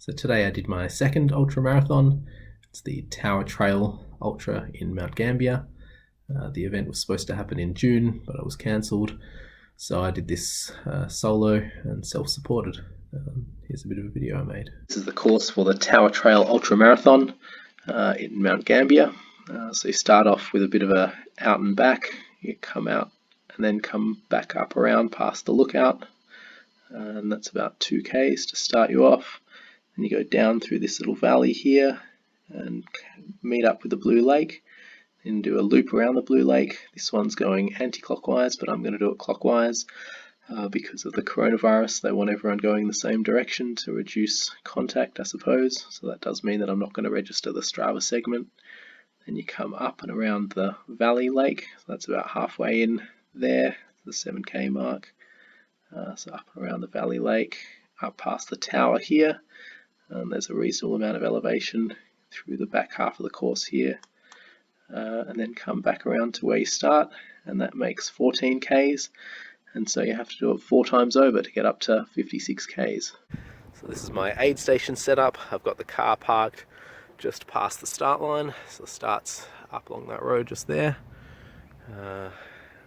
So today I did my second ultra marathon. It's the Tower Trail Ultra in Mount Gambier. The event was supposed to happen in June, but it was cancelled. So I did this solo and self-supported. Here's a bit of a video I made. This is the course for the Tower Trail Ultra Marathon in Mount Gambier. So you start off with a bit of a out and back. You come out and then come back up around past the lookout. And that's about 2 k's to start you off. And you go down through this little valley here and meet up with the Blue Lake and do a loop around the Blue Lake. This one's going anti-clockwise, but I'm going to do it clockwise because of the coronavirus. They want everyone going the same direction to reduce contact, I suppose. So that does mean that I'm not going to register the Strava segment. Then you come up and around the Valley Lake. So that's about halfway in there, the 7k mark. So up and around the Valley Lake, up past the tower here. There's a reasonable amount of elevation through the back half of the course here, and then come back around to where you start, and that makes 14 k's, and so you have to do it 4 times over to get up to 56 k's. So this is my aid station setup. I've got the car parked just past the start line, so it starts up along that road just there. And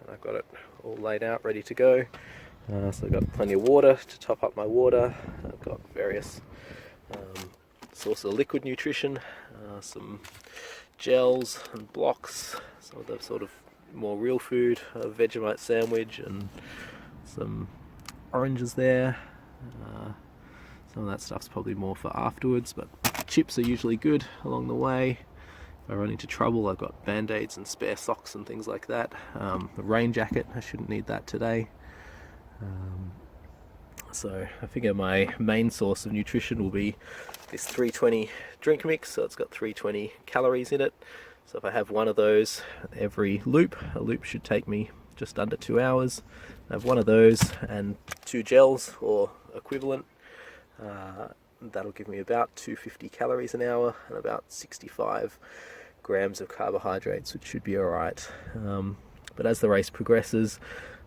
I've got it all laid out, ready to go. So I've got plenty of water to top up my water. I've got various source of liquid nutrition, some gels and blocks, some of the sort of more real food, a Vegemite sandwich and some oranges there. Some of that stuff's probably more for afterwards, but chips are usually good along the way. If I run into trouble, I've got band-aids and spare socks and things like that. The rain jacket, I shouldn't need that today. So I figure my main source of nutrition will be this 320 drink mix. So it's got 320 calories in it. So if I have one of those every loop, a loop should take me just under 2 hours. I have one of those and 2 gels or equivalent. That'll give me about 250 calories an hour and about 65 grams of carbohydrates, which should be alright. But as the race progresses,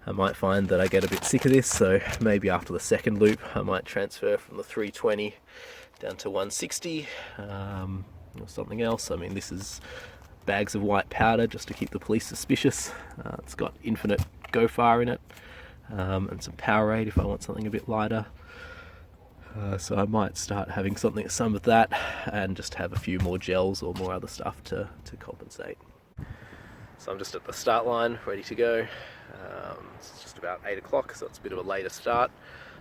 I might find that I get a bit sick of this, so maybe after the second loop I might transfer from the 320 down to 160 or something else. I mean, this is bags of white powder just to keep the police suspicious. It's got infinite GoFar in it, and some Powerade if I want something a bit lighter. So I might start having some of that and just have a few more gels or more other stuff to compensate. So I'm just at the start line, ready to go. It's just about 8 o'clock, so it's a bit of a later start,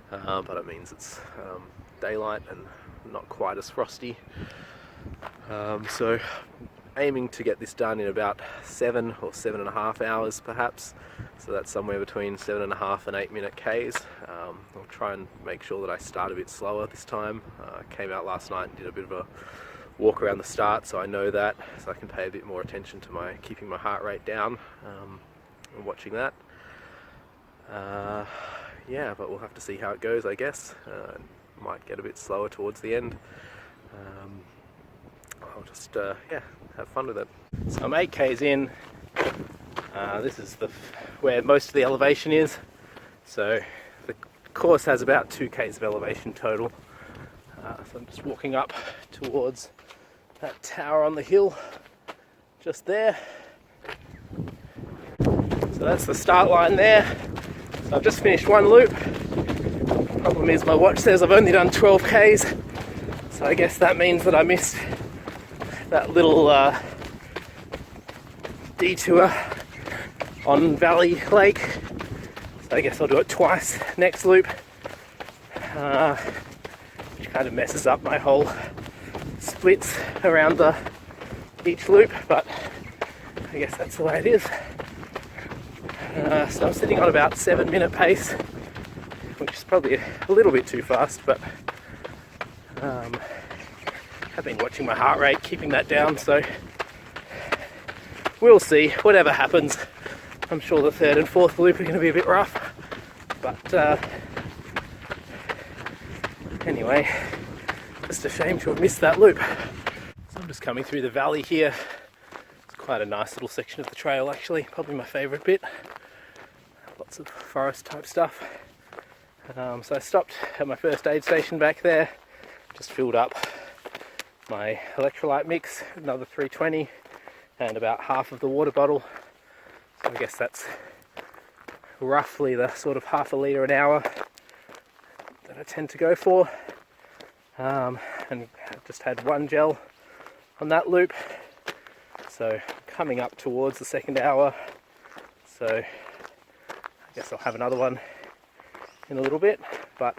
but it means it's daylight and not quite as frosty. So aiming to get this done in about 7 or 7.5 hours perhaps, so that's somewhere between 7.5 and 8 minute Ks. I'll try and make sure that I start a bit slower this time. I came out last night and did a bit of a walk around the start, so I know that, so I can pay a bit more attention to keeping my heart rate down and watching that. Yeah, but we'll have to see how it goes, I guess. Might get a bit slower towards the end. I'll just have fun with it. So I'm 8 k's in. This is where most of the elevation is. So the course has about 2 k's of elevation total. So I'm just walking up towards that tower on the hill just there. So that's the start line there. So I've just finished one loop. Problem is my watch says I've only done 12 k's, so I guess that means that I missed that little detour on Valley Lake. So I guess I'll do it twice next loop, which kind of messes up my whole splits around each loop, but I guess that's the way it is. So I'm sitting on about 7-minute pace, which is probably a little bit too fast, but I've been watching my heart rate, keeping that down, so we'll see. Whatever happens, I'm sure the 3rd and 4th loop are going to be a bit rough, but anyway, just a shame to have missed that loop. So I'm just coming through the valley here. It's quite a nice little section of the trail, actually, probably my favourite bit. Lots of forest type stuff. So I stopped at my first aid station back there, Just filled up my electrolyte mix, another 320, and about half of the water bottle. So I guess that's roughly the sort of half a litre an hour that I tend to go for. And I've just had one gel on that loop, so coming up towards the second hour, so I guess I'll have another one in a little bit, but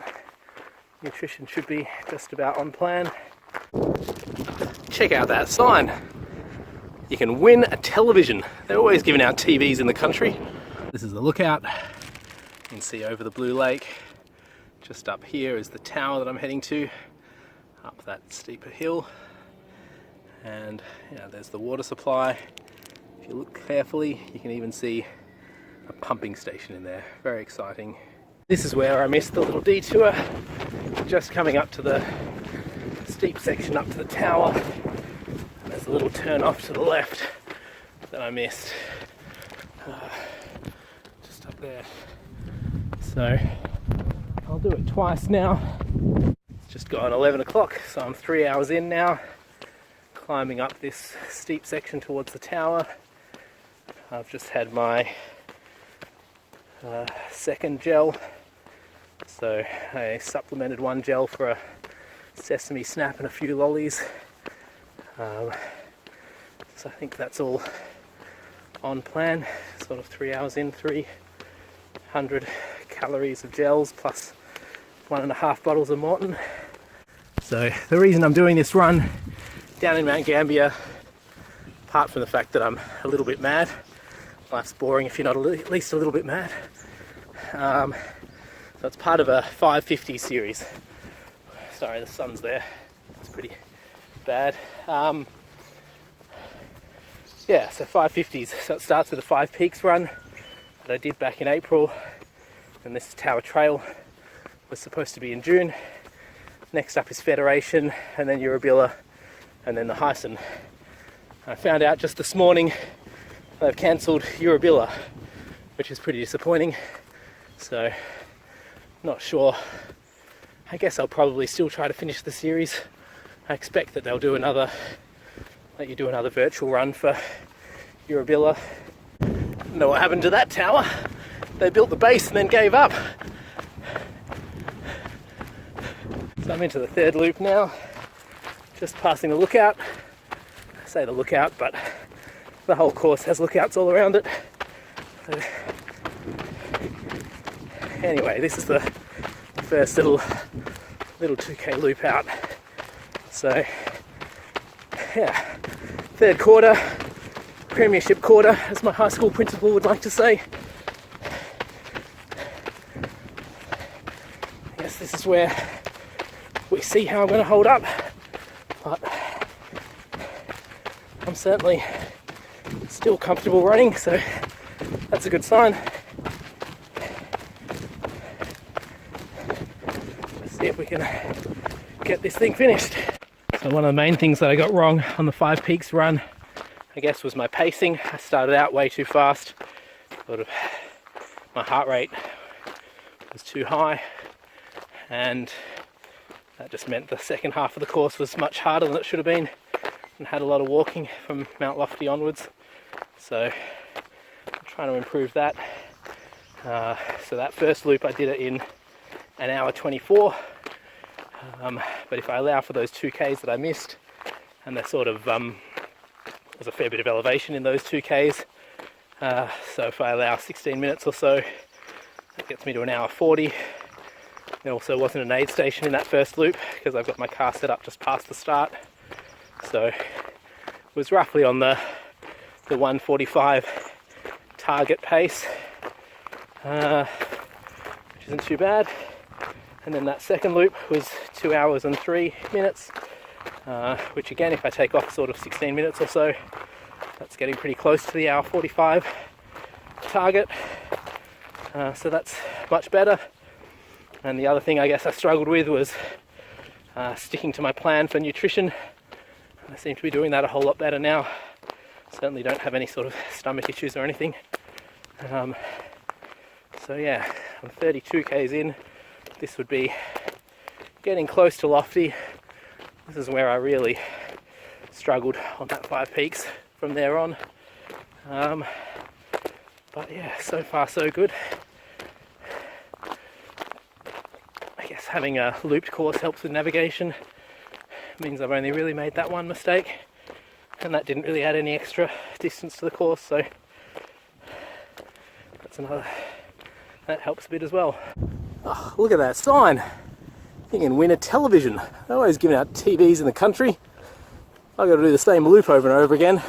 nutrition should be just about on plan. Check out that sign. You can win a television. They're always giving out TVs in the country. This is the lookout. You can see over the Blue Lake. Just up here is the tower that I'm heading to, up that steeper hill. And yeah, there's the water supply. If you look carefully, you can even see a pumping station in there. Very exciting. This is where I missed the little detour. Just coming up to the steep section up to the tower. And there's a little turn off to the left that I missed. Just up there. So I'll do it twice now. It's just gone 11 o'clock, so I'm 3 hours in now, climbing up this steep section towards the tower. I've just had my second gel, so I supplemented one gel for a sesame snap and a few lollies. So I think that's all on plan. Sort of 3 hours in, 300 calories of gels plus 1.5 bottles of Morton. So the reason I'm doing this run down in Mount Gambier, apart from the fact that I'm a little bit mad, life's boring if you're not at least a little bit mad. So it's part of a 550 series. Sorry, the sun's there. It's pretty bad. Yeah, so 550s. So it starts with a 5 Peaks run that I did back in April, and this Tower Trail was supposed to be in June. Next up is Federation, and then Eurobilla, and then the Hyson. I found out just this morning they've cancelled Eurobilla, which is pretty disappointing. So, not sure. I guess I'll probably still try to finish the series. I expect that they'll do let you do another virtual run for Eurobilla. Don't know what happened to that tower. They built the base and then gave up. So I'm into the third loop now, just passing the lookout. I say the lookout, but the whole course has lookouts all around it. So anyway, this is the first little 2K loop out. So yeah, third quarter, premiership quarter, as my high school principal would like to say. I guess this is where we see how I'm going to hold up, but I'm certainly still comfortable running, so that's a good sign. Let's see if we can get this thing finished. So one of the main things that I got wrong on the 5 Peaks run, I guess, was my pacing. I started out way too fast. My heart rate was too high, and that just meant the second half of the course was much harder than it should have been, and had a lot of walking from Mount Lofty onwards. So I'm trying to improve that. So that first loop I did it in 1 hour 24. But if I allow for those 2Ks that I missed, and there's sort of there's a fair bit of elevation in those 2Ks, so if I allow 16 minutes or so, that gets me to 1 hour 40. There also wasn't an aid station in that first loop because I've got my car set up just past the start, so it was roughly on the 145 target pace, which isn't too bad. And then that second loop was 2 hours and 3 minutes, which again, if I take off sort of 16 minutes or so, that's getting pretty close to the hour 45 target. So that's much better. And the other thing I guess I struggled with was sticking to my plan for nutrition. I seem to be doing that a whole lot better now. Certainly don't have any sort of stomach issues or anything. So yeah, I'm 32 Ks in. This would be getting close to Lofty. This is where I really struggled on that 5 peaks from there on. But yeah, so far so good. I guess having a looped course helps with navigation. It means I've only really made that one mistake, and that didn't really add any extra distance to the course, so that's another, that helps a bit as well. Oh, look at that sign. You can win a television. They're always giving out TVs in the country. I've got to do the same loop over and over again.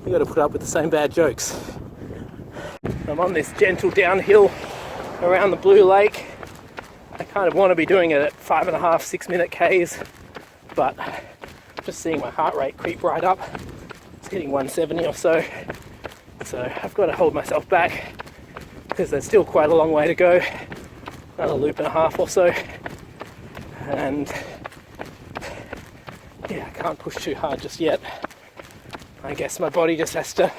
You've got to put up with the same bad jokes. I'm on this gentle downhill around the Blue Lake. I kind of want to be doing it at 5.5, 6 minute Ks, but just seeing my heart rate creep right up. It's hitting 170 or so. So I've got to hold myself back because there's still quite a long way to go. Another loop and a half or so. And yeah, I can't push too hard just yet. I guess my body just has to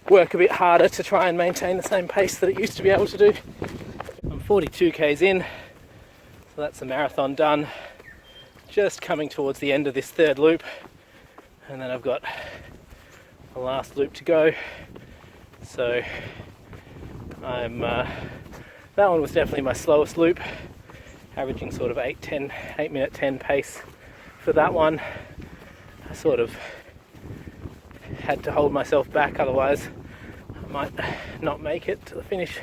work a bit harder to try and maintain the same pace that it used to be able to do. I'm 42 Ks in, so that's the marathon done. Just coming towards the end of this 3rd loop, and then I've got the last loop to go. So I'm that one was definitely my slowest loop, averaging sort of 8 minute 10 pace for that one. I sort of had to hold myself back, otherwise I might not make it to the finish.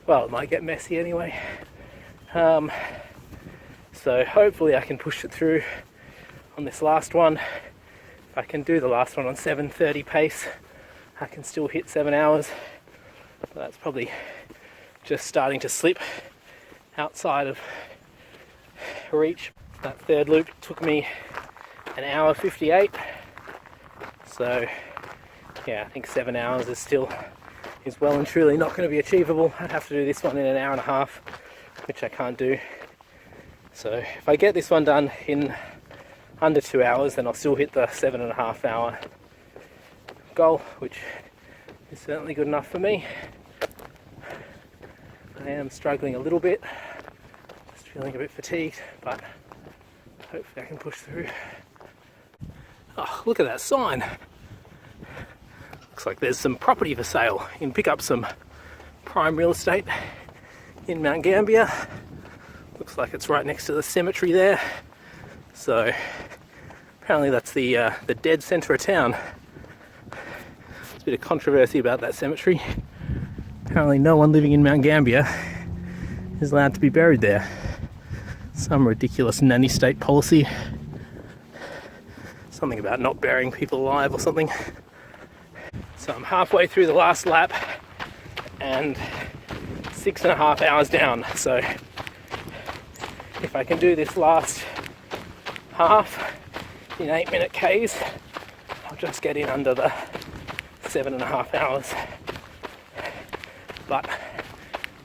Well, it might get messy anyway. So hopefully I can push it through on this last one. If I can do the last one on 7:30 pace, I can still hit 7 hours. But that's probably just starting to slip outside of reach. That 3rd loop took me 1 hour 58. So yeah, I think 7 hours is well and truly not going to be achievable. I'd have to do this one in 1.5 hours, which I can't do. So if I get this one done in under 2 hours, then I'll still hit the 7.5 hour goal, which is certainly good enough for me. I am struggling a little bit, just feeling a bit fatigued, but hopefully I can push through. Oh, look at that sign. Looks like there's some property for sale. You can pick up some prime real estate in Mount Gambier. Looks like it's right next to the cemetery there. So apparently that's the dead centre of town. There's a bit of controversy about that cemetery. Apparently no one living in Mount Gambier is allowed to be buried there. Some ridiculous nanny state policy. Something about not burying people alive or something. So I'm halfway through the last lap and 6.5 hours down. So if I can do this last half in 8 minute Ks, I'll just get in under the 7.5 hours. But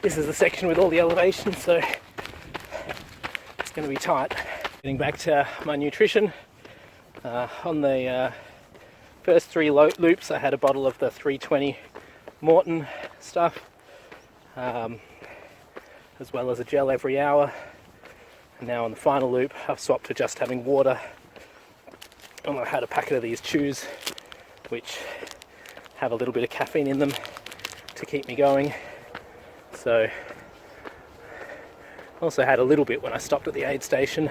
this is the section with all the elevation, so it's going to be tight. Getting back to my nutrition, on the first 3 loops I had a bottle of the 320 Morton stuff, as well as a gel every hour. And now on the final loop I've swapped to just having water, and I had a packet of these chews which have a little bit of caffeine in them to keep me going. So also had a little bit when I stopped at the aid station.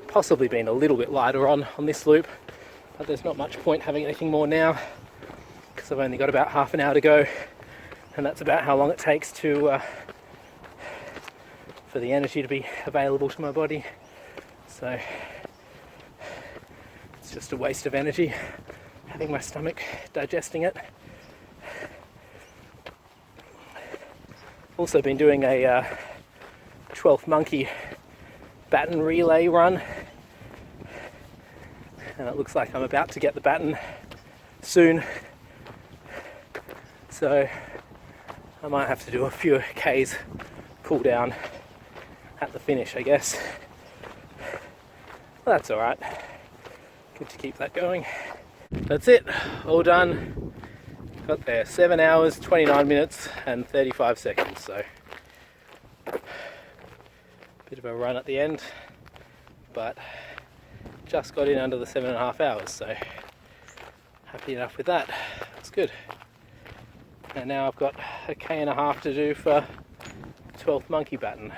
Possibly been a little bit lighter on this loop, but there's not much point having anything more now because I've only got about half an hour to go, and that's about how long it takes to for the energy to be available to my body. So it's just a waste of energy having my stomach digesting it. Also been doing a 12th Monkey baton relay run, and it looks like I'm about to get the baton soon, so I might have to do a few Ks cool down at the finish, I guess. Well, that's alright, good to keep that going. That's it, all done. Got there, 7 hours, 29 minutes and 35 seconds, so Bit of a run at the end, but just got in under the 7.5 hours, so happy enough with that. That's good. And now I've got a K1/2 to do for 12th monkey batten.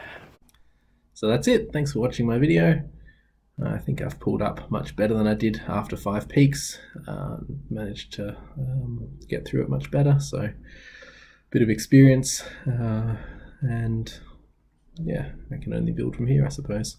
So that's it. Thanks for watching my video. I think I've pulled up much better than I did after 5 peaks. Managed to get through it much better, so bit of experience, and yeah, I can only build from here, I suppose.